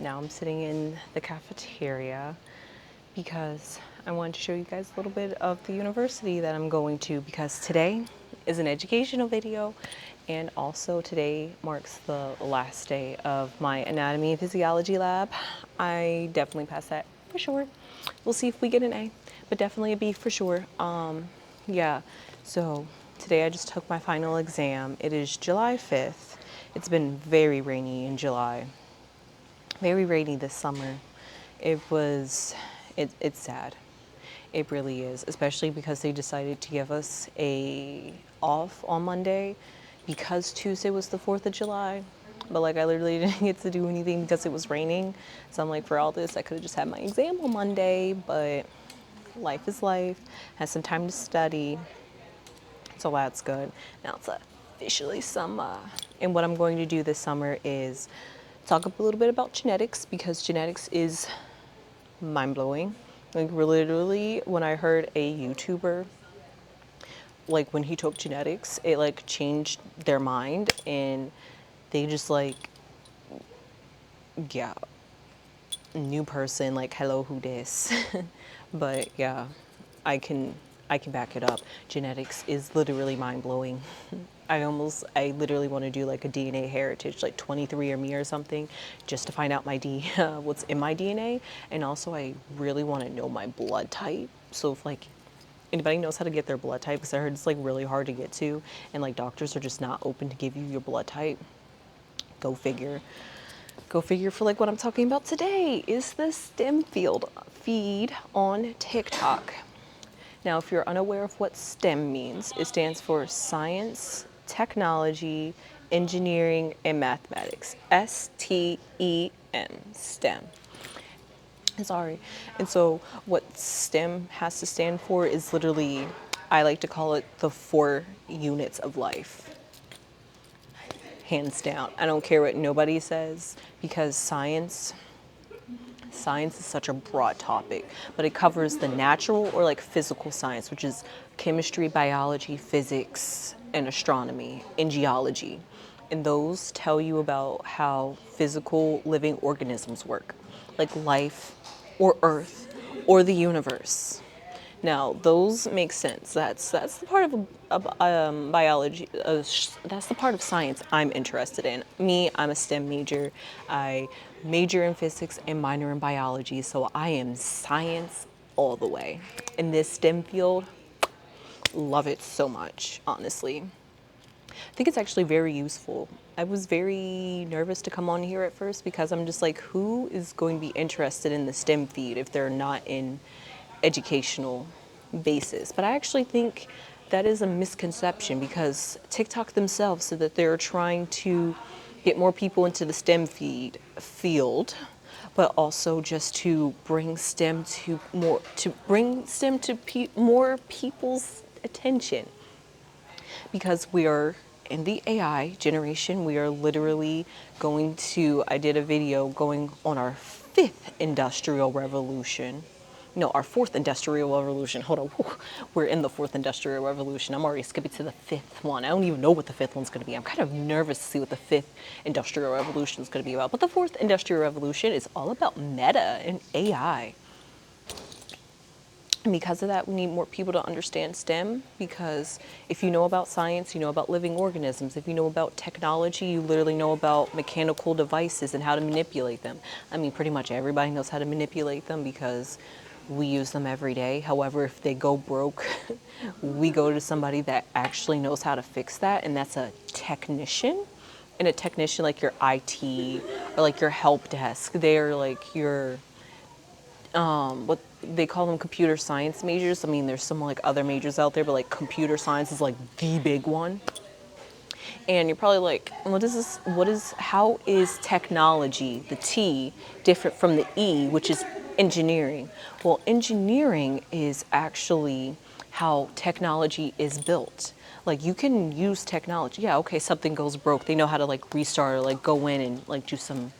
Now I'm sitting in the cafeteria because I wanted to show you guys a little bit of the university that I'm going to, because today is an educational video and also today marks the last day of my anatomy and physiology lab. I definitely passed that for sure. We'll see if we get an A, but definitely a B for sure. Yeah, so today I just took my final exam. It is July 5th. It's been very rainy in July. Very rainy this summer. It's sad. It really is, especially because they decided to give us a off on Monday because Tuesday was the 4th of July. But like I literally didn't get to do anything because it was raining. So I'm like, for all this, I could have just had my exam on Monday, but life is life. Had some time to study. So that's good. Now it's officially summer. And what I'm going to do this summer is talk a little bit about genetics, because genetics is mind-blowing. Like literally when I heard a YouTuber, like when he took genetics, it like changed their mind and they just like, yeah, new person, like hello, who dis? But yeah, I can back it up. Genetics is literally mind-blowing. I literally want to do like a DNA heritage, like 23andMe or something, just to find out what's in my DNA. And also I really want to know my blood type. So if like anybody knows how to get their blood type, because I heard it's like really hard to get to, and like doctors are just not open to give you your blood type. Go figure. Go figure. For like what I'm talking about today is the STEMFeed feed on TikTok. Now, if you're unaware of what STEM means, it stands for science, technology, engineering, and mathematics. STEM, STEM. Sorry. And so what STEM has to stand for is literally, I like to call it the 4 units of life. Hands down. I don't care what nobody says, because science is such a broad topic, but it covers the natural or like physical science, which is chemistry, biology, physics, and astronomy, and geology. And those tell you about how physical living organisms work, like life or Earth or the universe. Now, those make sense. That's the part of biology. That's the part of science I'm interested in. Me, I'm a STEM major. I major in physics and minor in biology, so I am science all the way. In this STEM field, love it so much, honestly. I think it's actually very useful. I was very nervous to come on here at first because I'm just like, who is going to be interested in the STEM feed if they're not in educational basis? But I actually think that is a misconception, because TikTok themselves said that they're trying to get more people into the STEM field, but also just to bring STEM to more people's attention, because we are in the AI generation. We are literally going to, I did a video going on our 5th industrial revolution. No, our 4th industrial revolution. Hold on. Whew. We're in the 4th industrial revolution. I'm already skipping to the 5th one. I don't even know what the 5th one's going to be. I'm kind of nervous to see what the 5th industrial revolution is going to be about. But the 4th industrial revolution is all about meta and AI. And because of that, we need more people to understand STEM, because if you know about science, you know about living organisms. If you know about technology, you literally know about mechanical devices and how to manipulate them. I mean, pretty much everybody knows how to manipulate them because we use them every day. However, if they go broke, we go to somebody that actually knows how to fix that, and that's a technician. And a technician, like your IT or like your help desk, they are like your what they call them, computer science majors. I mean, there's some like other majors out there, but like computer science is like the big one. And you're probably like, how is technology, the T, different from the E, which is engineering? Well, engineering is actually how technology is built. Like, you can use technology. Yeah, okay, something goes broke. They know how to like restart, or like go in and like do some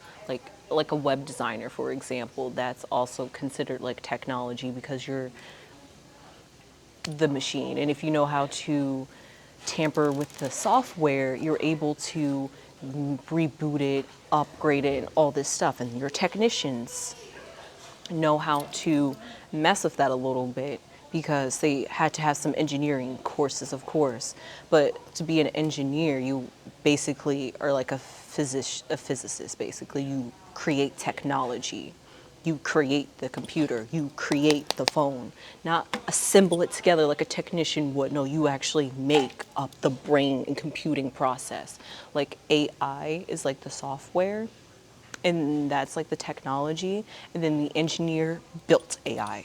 like a web designer, for example. That's also considered like technology, because you're the machine. And if you know how to tamper with the software, you're able to reboot it, upgrade it, and all this stuff. And your technicians know how to mess with that a little bit because they had to have some engineering courses, of course. But to be an engineer, you basically are like a physicist, basically. You create technology. You create the computer, you create the phone, not assemble it together like a technician would. No, you actually make up the brain and computing process. Like AI is like the software, and that's like the technology, and then the engineer built AI.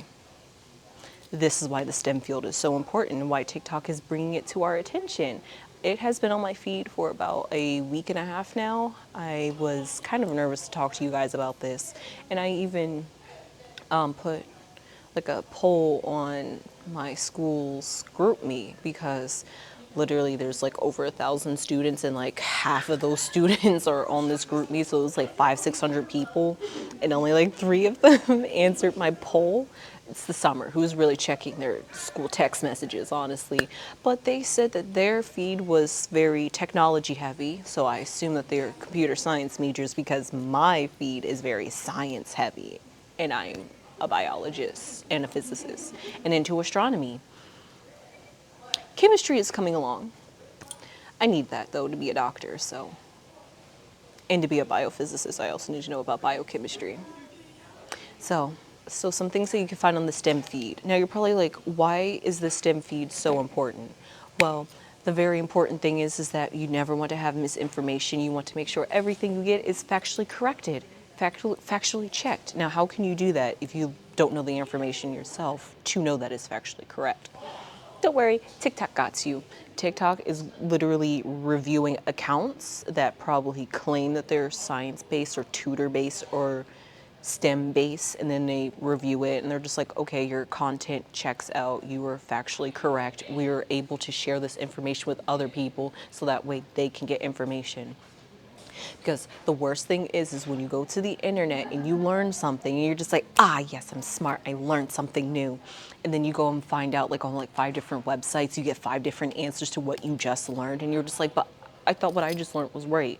This is why the STEM field is so important and why TikTok is bringing it to our attention. It has been on my feed for about a week and a half now. I was kind of nervous to talk to you guys about this, and I even put like a poll on my school's group me because literally there's like over 1,000 students and like half of those students are on this group me, so it was like 500-600 people and only like 3 of them answered my poll. It's the summer, who's really checking their school text messages, honestly. But they said that their feed was very technology heavy, so I assume that they're computer science majors because my feed is very science heavy, and I'm a biologist and a physicist and into astronomy. Chemistry is coming along. I need that though to be a doctor, so. And to be a biophysicist, I also need to know about biochemistry. So some things that you can find on the STEM feed. Now you're probably like, why is the STEM feed so important? Well, the very important thing is that you never want to have misinformation. You want to make sure everything you get is factually corrected, factually checked. Now, how can you do that if you don't know the information yourself to know that it's factually correct? Don't worry, TikTok got you. TikTok is literally reviewing accounts that probably claim that they're science-based or tutor-based or STEM-based, and then they review it and they're just like, okay, your content checks out, you are factually correct, we are able to share this information with other people so that way they can get information. Because the worst thing is when you go to the internet and you learn something and you're just like, yes, I'm smart, I learned something new. And then you go and find out like on like 5 different websites, you get 5 different answers to what you just learned. And you're just like, but I thought what I just learned was right.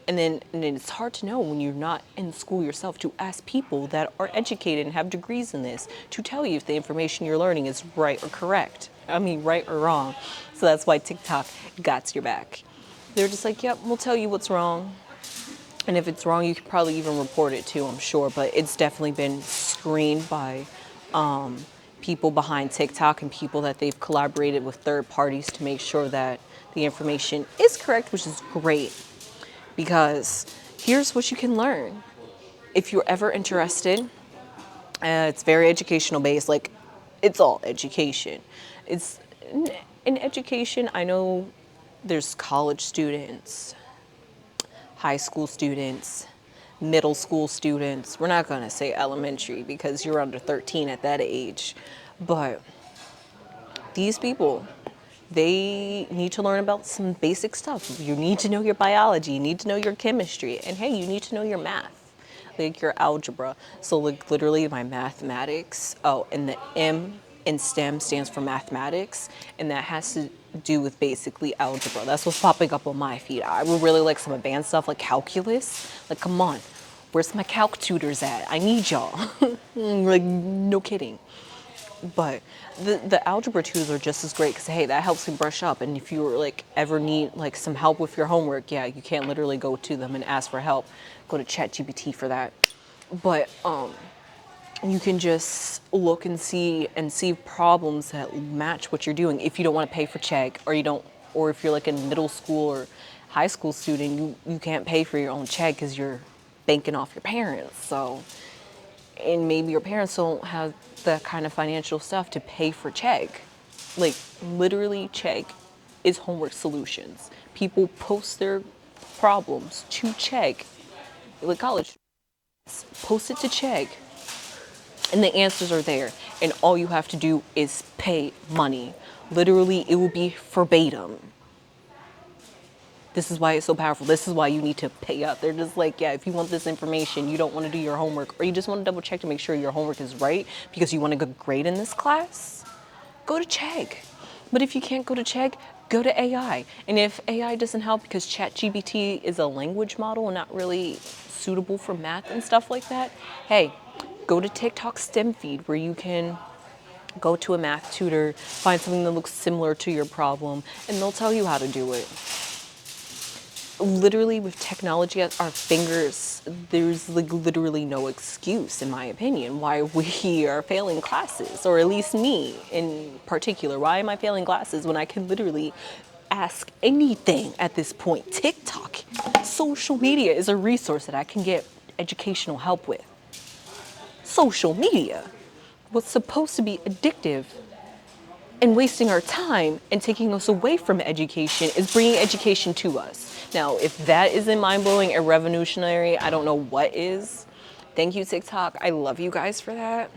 And then it's hard to know when you're not in school yourself to ask people that are educated and have degrees in this to tell you if the information you're learning is right or correct. I mean, right or wrong. So that's why TikTok got your back. They're just like, yep, we'll tell you what's wrong. And if it's wrong, you could probably even report it too, I'm sure. But it's definitely been screened by people behind TikTok and people that they've collaborated with third parties to make sure that the information is correct, which is great. Because here's what you can learn. If you're ever interested, it's very educational based, like it's all education. It's in education, I know there's college students, high school students, middle school students. We're not gonna say elementary because you're under 13 at that age. But these people, they need to learn about some basic stuff. You need to know your biology, you need to know your chemistry, and hey, you need to know your math, like your algebra. So like literally my mathematics, and the M in STEM stands for mathematics, and that has to do with basically algebra. That's what's popping up on my feed. I would really like some advanced stuff like calculus. Like, come on, where's my calc tutors at? I need y'all. Like, no kidding. But the algebra tutors are just as great because, hey, that helps me brush up. And if you like ever need like some help with your homework, yeah, you can't literally go to them and ask for help. Go to ChatGPT for that. But you can just look and see problems that match what you're doing. If you don't want to pay for check, or if you're like a middle school or high school student, you can't pay for your own check because you're banking off your parents. So, and maybe your parents don't have that kind of financial stuff to pay for check. Like literally check is homework solutions. People post their problems to check, like college, post it to check, and the answers are there. And all you have to do is pay money. Literally, it will be verbatim. This is why it's so powerful. This is why you need to pay up. They're just like, yeah, if you want this information, you don't want to do your homework, or you just want to double check to make sure your homework is right because you want a good grade in this class, go to check. But if you can't go to check, go to AI. And if AI doesn't help because ChatGPT is a language model and not really suitable for math and stuff like that, hey, go to TikTok STEMFeed where you can go to a math tutor, find something that looks similar to your problem, and they'll tell you how to do it. Literally, with technology at our fingers, there's like literally no excuse, in my opinion, why we are failing classes, or at least me in particular. Why am I failing classes when I can literally ask anything at this point? TikTok, social media is a resource that I can get educational help with. Social media, what's supposed to be addictive and wasting our time and taking us away from education, is bringing education to us. Now, if that isn't mind-blowing and revolutionary, I don't know what is. Thank you, TikTok. I love you guys for that.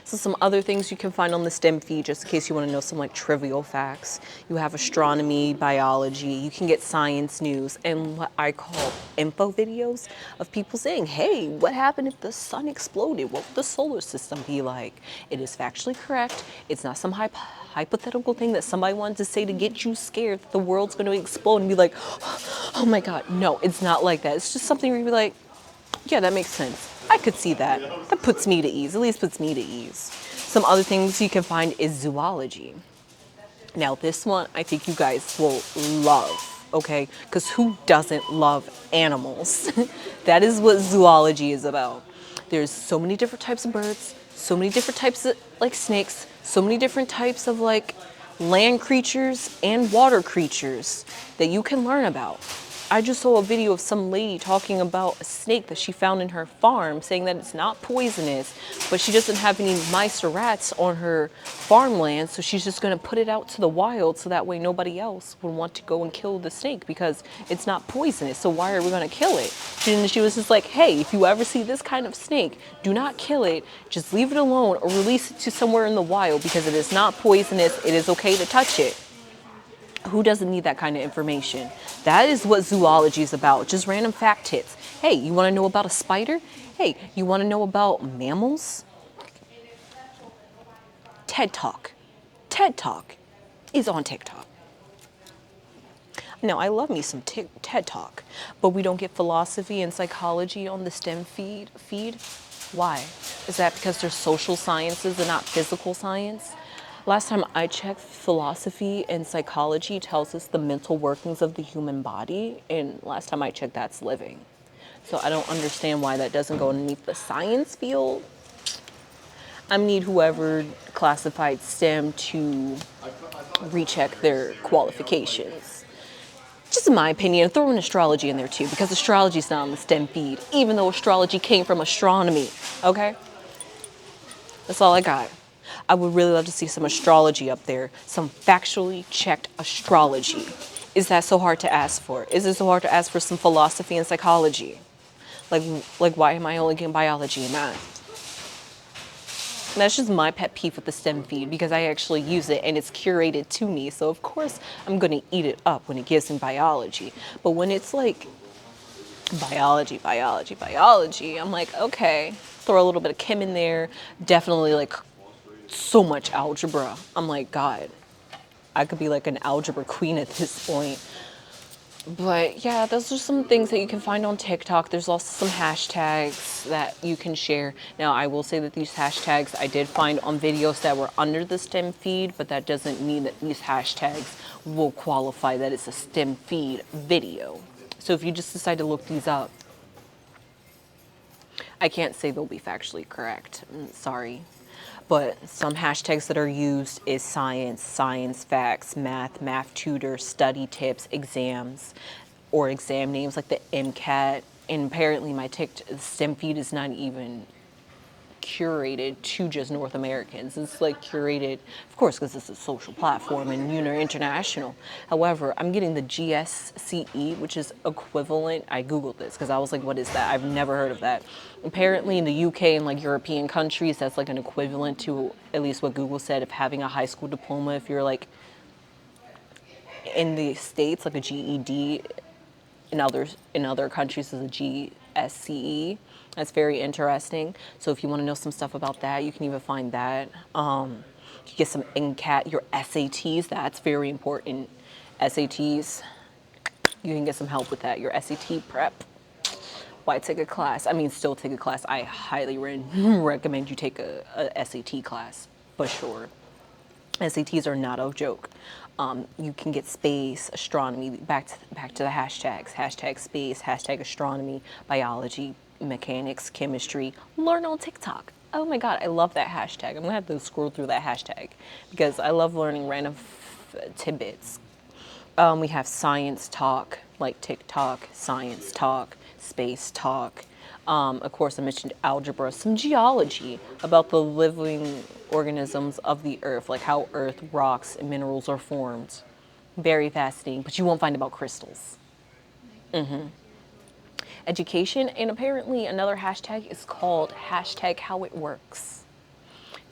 So some other things you can find on the STEM feed, just in case you want to know some like trivial facts. You have astronomy, biology, you can get science news, and what I call info videos of people saying, hey, what happened if the sun exploded? What would the solar system be like? It is factually correct. It's not some hypothetical thing that somebody wanted to say to get you scared that the world's going to explode and be like, oh my God. No, it's not like that. It's just something where you be like, yeah, that makes sense. I could see that. That puts me to ease, at least puts me to ease. Some other things you can find is zoology. Now, this one I think you guys will love, okay? Because who doesn't love animals? That is what zoology is about. There's so many different types of birds, so many different types of like snakes, so many different types of like land creatures and water creatures that you can learn about. I just saw a video of some lady talking about a snake that she found in her farm, saying that it's not poisonous, but she doesn't have any mice or rats on her farmland, so she's just going to put it out to the wild so that way nobody else would want to go and kill the snake because it's not poisonous, so why are we going to kill it? And she was just like, hey, if you ever see this kind of snake, do not kill it, just leave it alone or release it to somewhere in the wild because it is not poisonous, it is okay to touch it. Who doesn't need that kind of information? That is what zoology is about. Just random fact hits. Hey, you want to know about a spider? Hey, you want to know about mammals? TED Talk. TED Talk is on TikTok. Now, I love me some TED Talk, but we don't get philosophy and psychology on the STEM feed. Why? Is that because they're social sciences and not physical science? Last time I checked, philosophy and psychology tells us the mental workings of the human body, and last time I checked, that's living. So I don't understand why that doesn't go underneath the science field. I need whoever classified STEM to recheck their qualifications. Just in my opinion, throw in astrology in there too, because astrology is not on the STEM feed, even though astrology came from astronomy, okay? That's all I got. I would really love to see some astrology up there, some factually checked astrology. Is that so hard to ask for? Is it so hard to ask for some philosophy and psychology? Like why am I only getting biology and math? And that's just my pet peeve with the STEM feed because I actually use it and it's curated to me. So of course I'm going to eat it up when it gives me biology. But when it's like biology, I'm like, okay, throw a little bit of chem in there. Definitely like so much algebra. I'm like, God, I could be like an algebra queen at this point. But yeah, those are some things that you can find on TikTok. There's also some hashtags that you can share. Now, I will say that these hashtags I did find on videos that were under the STEM feed, but that doesn't mean that these hashtags will qualify that it's a STEM feed video. So if you just decide to look these up, I can't say they'll be factually correct. Sorry. But some hashtags that are used is science, science facts, math tutor, study tips, exams, or exam names like the MCAT. And apparently my STEM feed is not even curated to just North Americans. It's like curated, of course, because it's a social platform and international. However, I'm getting the GSCE, which is equivalent. I Googled this because I was like, what is that? I've never heard of that. Apparently in the UK and like European countries, that's like an equivalent to at least what Google said of having a high school diploma. If you're like in the States, like a GED, in other countries is a GSCE. That's very interesting. So if you want to know some stuff about that, you can even find that. You get some NCAT, your SATs, that's very important. SATs, you can get some help with that. Your SAT prep. Why take a class? I mean, still take a class. I highly recommend you take a SAT class, for sure. SATs are not a joke. You can get space, astronomy, back to the hashtags, hashtag space, hashtag astronomy, biology, mechanics, chemistry. Learn on TikTok. Oh my God, I love that hashtag. I'm gonna have to scroll through that hashtag because I love learning random tidbits. We have science talk, like TikTok, science talk, space talk. Of course, I mentioned algebra, some geology about the living organisms of the earth, like how earth, rocks, and minerals are formed. Very fascinating, but you won't find about crystals. Education, and apparently another hashtag is called hashtag how it works.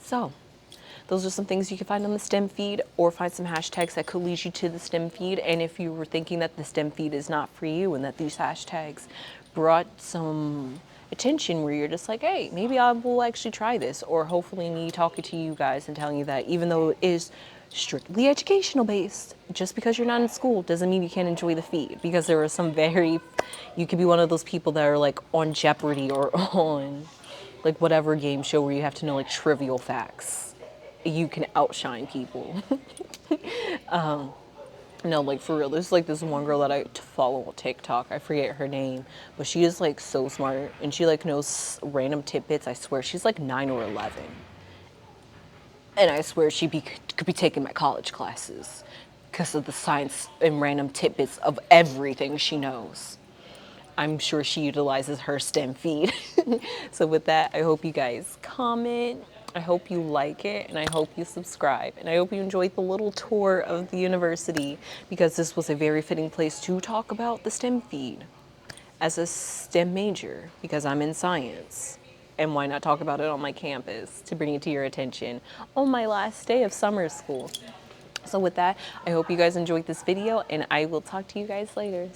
So, those are some things you can find on the STEM feed, or find some hashtags that could lead you to the STEM feed. And if you were thinking that the STEM feed is not for you and that these hashtags brought some attention where you're just like, hey, maybe I will actually try this, or hopefully me talking to you guys and telling you that even though it is strictly educational based, just because you're not in school doesn't mean you can't enjoy the feed, because there are some you could be one of those people that are like on Jeopardy or on like whatever game show where you have to know like trivial facts. You can outshine people. No, like for real. There's like this one girl that I follow on TikTok. I forget her name, but she is like so smart and she like knows random tidbits. I swear she's like 9 or 11. And I swear could be taking my college classes because of the science and random tidbits of everything she knows. I'm sure she utilizes her STEM feed. So with that, I hope you guys comment. I hope you like it, and I hope you subscribe. And I hope you enjoyed the little tour of the university, because this was a very fitting place to talk about the STEM feed as a STEM major, because I'm in science. And why not talk about it on my campus to bring it to your attention on my last day of summer school. So with that, I hope you guys enjoyed this video, and I will talk to you guys later.